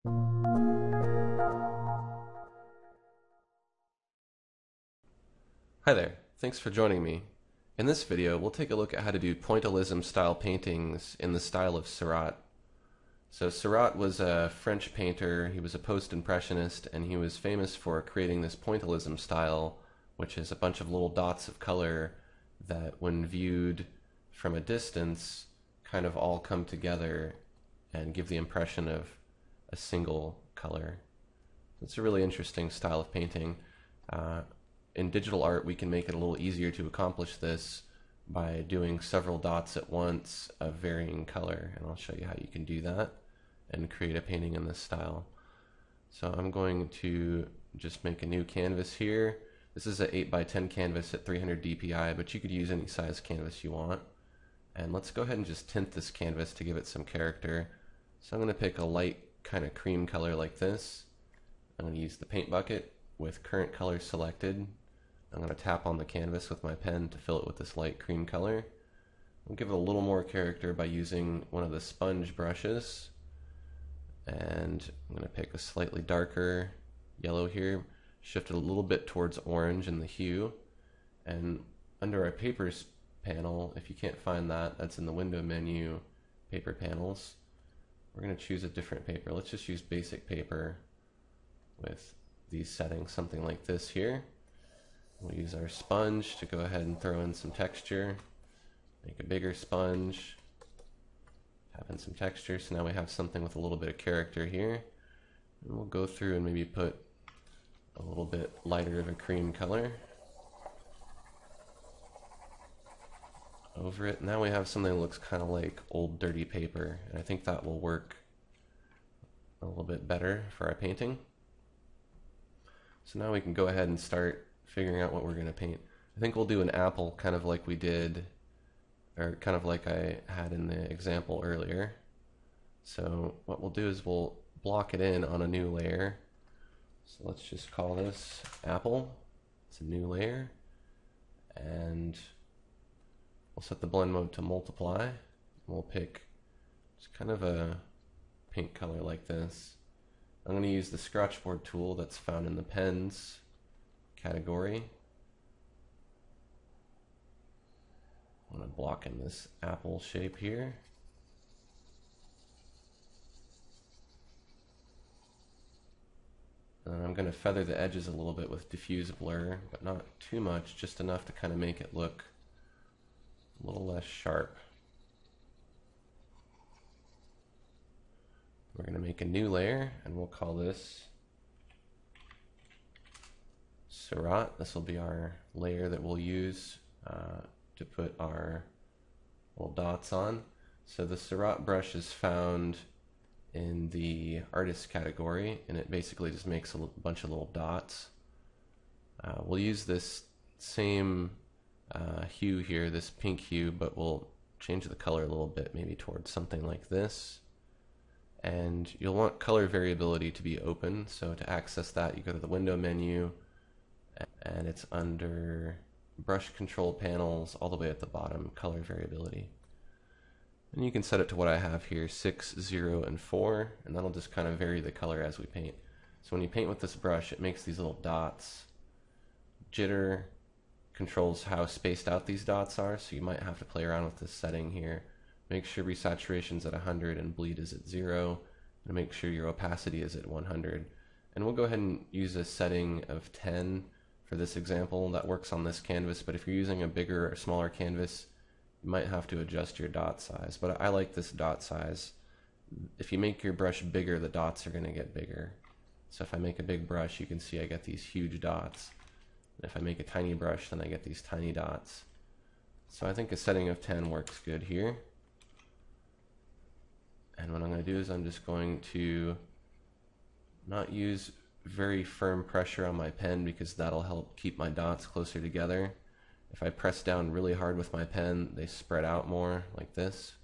Hi there, thanks for joining me. In this video, we'll take a look at how to do Pointillism style paintings in the style of Seurat. So Seurat was a French painter, he was a Post-Impressionist, and he was famous for creating this Pointillism style, which is a bunch of little dots of color that when viewed from a distance kind of all come together and give the impression of a single color. It's a really interesting style of painting. In digital art, we can make it a little easier to accomplish this by doing several dots at once of varying color, and I'll show you how you can do that and create a painting in this style. So I'm going to just make a new canvas here. This is an 8x10 canvas at 300 dpi, but you could use any size canvas you want. And let's go ahead and just tint this canvas to give it some character. So I'm going to pick a light kind of cream color like this. I'm going to use the paint bucket with current color selected. I'm going to tap on the canvas with my pen to fill it with this light cream color. I'll give it a little more character by using one of the sponge brushes. And I'm going to pick a slightly darker yellow here, shift it a little bit towards orange in the hue. And under our papers panel, if you can't find that, that's in the window menu, paper panels. We're going to choose a different paper. Let's just use basic paper with these settings, something like this here. We'll use our sponge to go ahead and throw in some texture, make a bigger sponge, tap in some texture, so now we have something with a little bit of character here. And we'll go through and maybe put a little bit lighter of a cream color over it. Now we have something that looks kind of like old dirty paper, and I think that will work a little bit better for our painting. So now we can go ahead and start figuring out what we're going to paint. I think we'll do an apple kind of like we did, or kind of like I had in the example earlier. So what we'll do is we'll block it in on a new layer. So let's just call this apple. It's a new layer. And we'll set the blend mode to multiply. We'll pick just kind of a pink color like this. I'm going to use the scratchboard tool that's found in the pens category. I'm going to block in this apple shape here. And I'm going to feather the edges a little bit with diffuse blur, but not too much, just enough to kind of make it look a little less sharp. We're going to make a new layer, and we'll call this Seurat. This will be our layer that we'll use to put our little dots on. So the Seurat brush is found in the artist category, and it basically just makes a bunch of little dots. We'll use this same hue here, this pink hue, but we'll change the color a little bit, maybe towards something like this. And you'll want color variability to be open, so to access that you go to the window menu, and it's under brush control panels all the way at the bottom, color variability. And you can set it to what I have here, 6, 0, and 4, and that'll just kind of vary the color as we paint. So when you paint with this brush, it makes these little dots. Jitter controls how spaced out these dots are, so you might have to play around with this setting here. Make sure resaturation's at 100 and bleed is at 0, and make sure your opacity is at 100. And we'll go ahead and use a setting of 10 for this example. That works on this canvas, but if you're using a bigger or smaller canvas, you might have to adjust your dot size. But I like this dot size. If you make your brush bigger, the dots are going to get bigger. So if I make a big brush, you can see I get these huge dots. And if I make a tiny brush, then I get these tiny dots. So I think a setting of 10 works good here. And what I'm going to do is I'm just going to not use very firm pressure on my pen, because that'll help keep my dots closer together. If I press down really hard with my pen, they spread out more like this.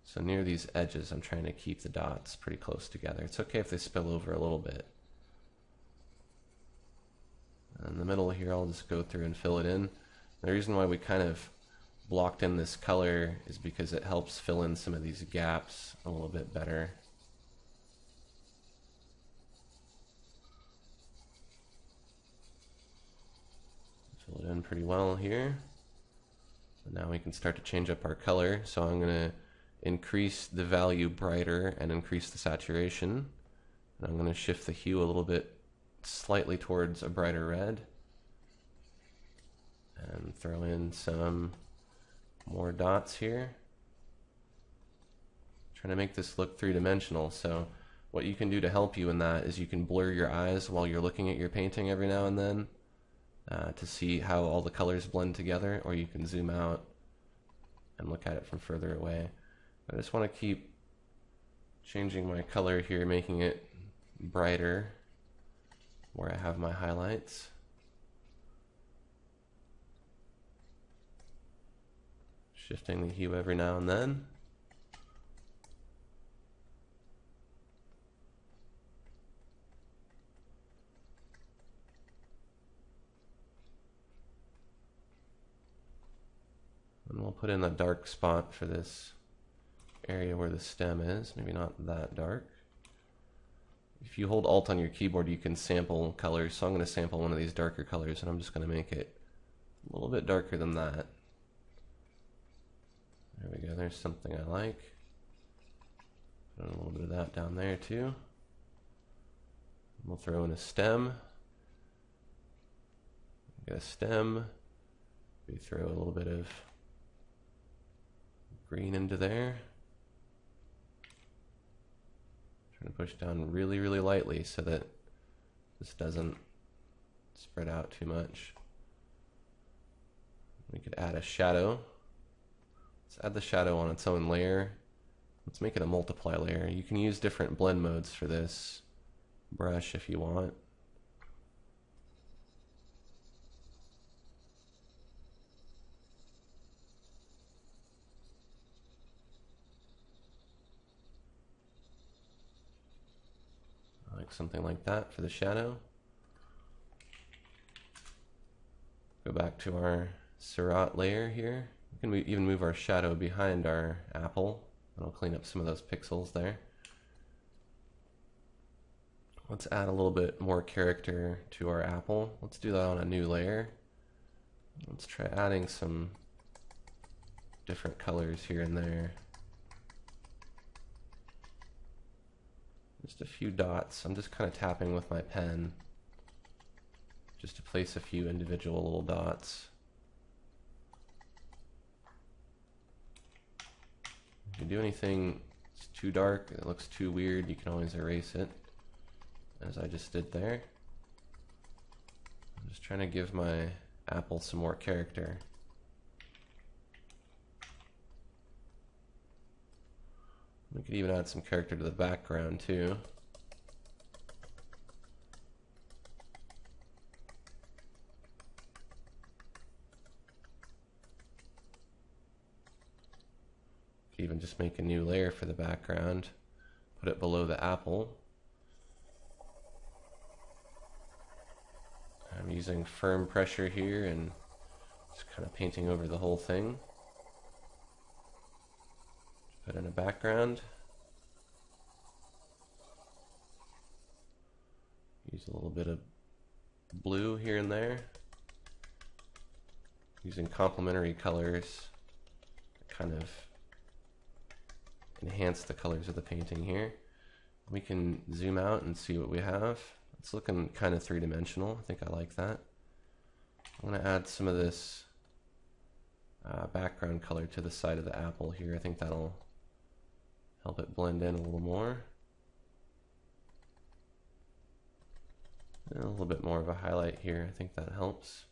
So near these edges, I'm trying to keep the dots pretty close together. It's okay if they spill over a little bit. In the middle here, I'll just go through and fill it in. The reason why we kind of blocked in this color is because it helps fill in some of these gaps a little bit better. done pretty well here. And now we can start to change up our color. So I'm going to increase the value brighter and increase the saturation. And I'm going to shift the hue a little bit slightly towards a brighter red. And throw in some more dots here. Trying to make this look three-dimensional. So what you can do to help you in that is you can blur your eyes while you're looking at your painting every now and then to see how all the colors blend together, or you can zoom out and look at it from further away. I just want to keep changing my color here, making it brighter where I have my highlights. Shifting the hue every now and then. And we'll put in a dark spot for this area where the stem is, maybe not that dark. If you hold Alt on your keyboard, you can sample colors. So I'm going to sample one of these darker colors, and I'm just going to make it a little bit darker than that. There we go, there's something I like. Put a little bit of that down there too. We'll throw in a stem. Get a stem. We throw a little bit of green into there. Trying to push down really, really lightly so that this doesn't spread out too much. We could add a shadow. Let's add the shadow on its own layer. Let's make it a multiply layer. You can use different blend modes for this brush if you want. I like something like that for the shadow. Go back to our Seurat layer here. We can even move our shadow behind our apple. That'll clean up some of those pixels there. Let's add a little bit more character to our apple. Let's do that on a new layer. Let's try adding some different colors here and there. Just a few dots. I'm just kind of tapping with my pen just to place a few individual little dots. If you do anything that's too dark, it looks too weird, you can always erase it, as I just did there. I'm just trying to give my apple some more character. We could even add some character to the background too. Even just make a new layer for the background, put it below the apple. I'm using firm pressure here and just kind of painting over the whole thing. Put in a background. Use a little bit of blue here and there. Using complementary colors to kind of enhance the colors of the painting here. We can zoom out and see what we have. It's looking kind of three-dimensional. I think I like that. I want to add some of this background color to the side of the apple here. I think that'll help it blend in a little more. And a little bit more of a highlight here. I think that helps.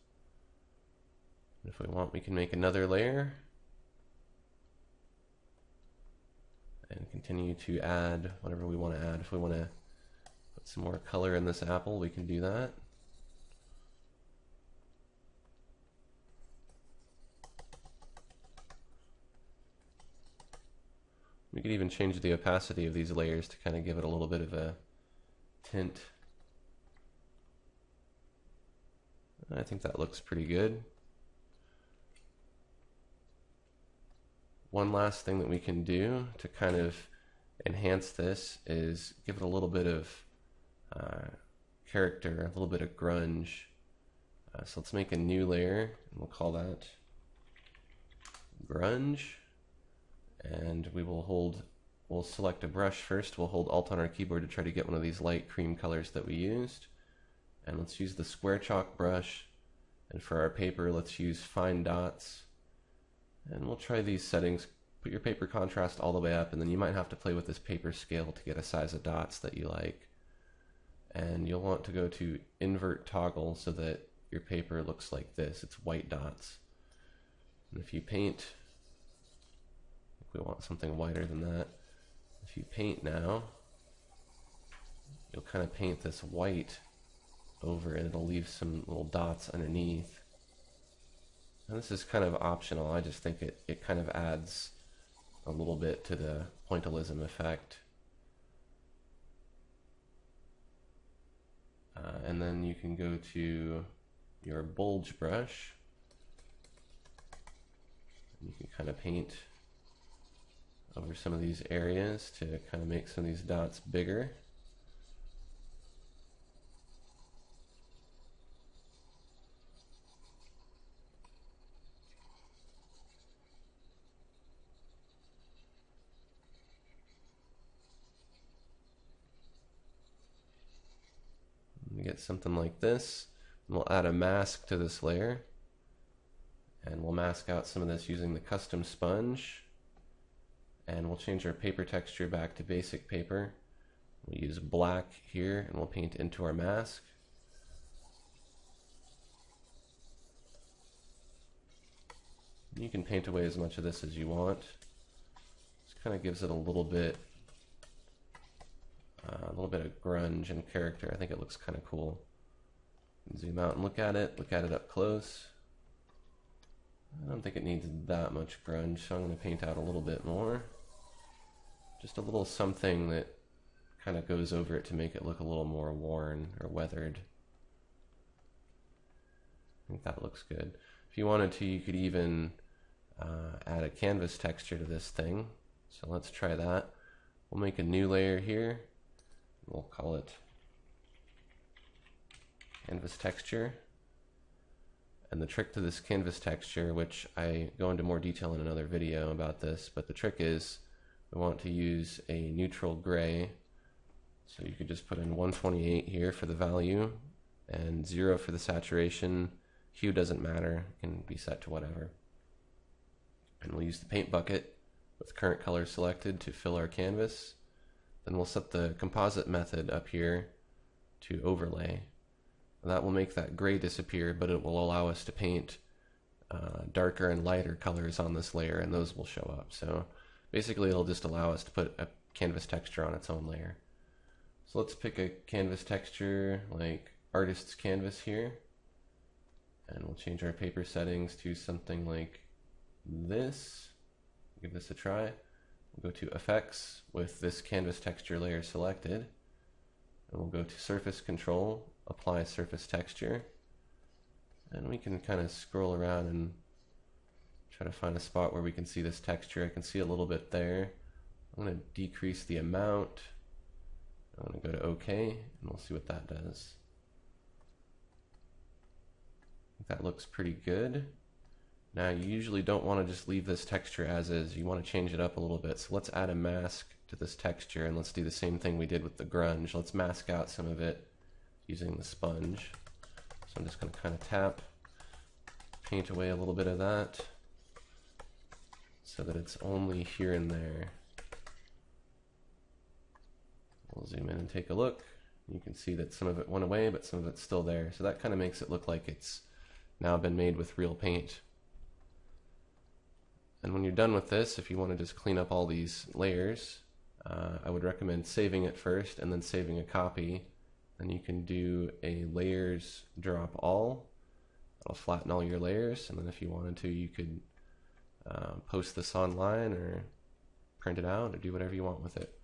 If we want, we can make another layer and continue to add whatever we want to add. If we want to put some more color in this apple, we can do that. We could even change the opacity of these layers to kind of give it a little bit of a tint. I think that looks pretty good. One last thing that we can do to kind of enhance this is give it a little bit of character, a little bit of grunge. So let's make a new layer, and we'll call that grunge. And we'll select a brush first. We'll hold Alt on our keyboard to try to get one of these light cream colors that we used. And let's use the square chalk brush. And for our paper, let's use fine dots. And we'll try these settings. Put your paper contrast all the way up, and then you might have to play with this paper scale to get a size of dots that you like. And you'll want to go to invert toggle so that your paper looks like this. It's white dots. And if you paint, if we want something whiter than that, if you paint now, you'll kind of paint this white over and it'll leave some little dots underneath. And this is kind of optional. I just think it kind of adds a little bit to the pointillism effect. And then you can go to your bulge brush. You can kind of paint over some of these areas to kind of make some of these dots bigger. Get something like this, and we'll add a mask to this layer, and we'll mask out some of this using the custom sponge, and we'll change our paper texture back to basic paper. We'll use black here, and we'll paint into our mask. You can paint away as much of this as you want. This kind of gives it a little bit of grunge and character. I think it looks kind of cool. Zoom out and look at it up close. I don't think it needs that much grunge, so I'm going to paint out a little bit more. Just a little something that kind of goes over it to make it look a little more worn or weathered. I think that looks good. If you wanted to, you could even add a canvas texture to this thing. So let's try that. We'll make a new layer here. We'll call it canvas texture. And the trick to this canvas texture, which I go into more detail in another video about this, but the trick is we want to use a neutral gray. So you could just put in 128 here for the value and 0 for the saturation. Hue doesn't matter, it can be set to whatever. And we'll use the paint bucket with current color selected to fill our canvas. Then we'll set the composite method up here to overlay. And that will make that gray disappear, but it will allow us to paint darker and lighter colors on this layer, and those will show up. So basically it'll just allow us to put a canvas texture on its own layer. So let's pick a canvas texture like Artist's Canvas here, and we'll change our paper settings to something like this. Give this a try. We'll go to Effects with this canvas texture layer selected, and we'll go to Surface Control, Apply Surface Texture, and we can kind of scroll around and try to find a spot where we can see this texture. I can see a little bit there. I'm going to decrease the amount. I'm going to go to OK, and we'll see what that does. I think that looks pretty good. Now you usually don't want to just leave this texture as is. You want to change it up a little bit. So let's add a mask to this texture, and let's do the same thing we did with the grunge. Let's mask out some of it using the sponge. So I'm just going to kind of tap, paint away a little bit of that so that it's only here and there. We'll zoom in and take a look. You can see that some of it went away, but some of it's still there. So that kind of makes it look like it's now been made with real paint. And when you're done with this, if you want to just clean up all these layers, I would recommend saving it first and then saving a copy. And you can do a layers drop all. It'll flatten all your layers, and then if you wanted to, you could post this online or print it out or do whatever you want with it.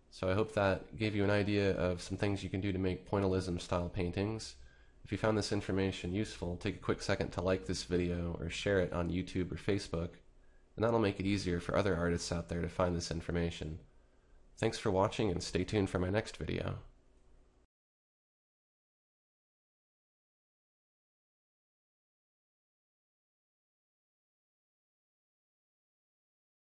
So I hope that gave you an idea of some things you can do to make pointillism style paintings. If you found this information useful, take a quick second to like this video or share it on YouTube or Facebook, and that'll make it easier for other artists out there to find this information. Thanks for watching, and stay tuned for my next video.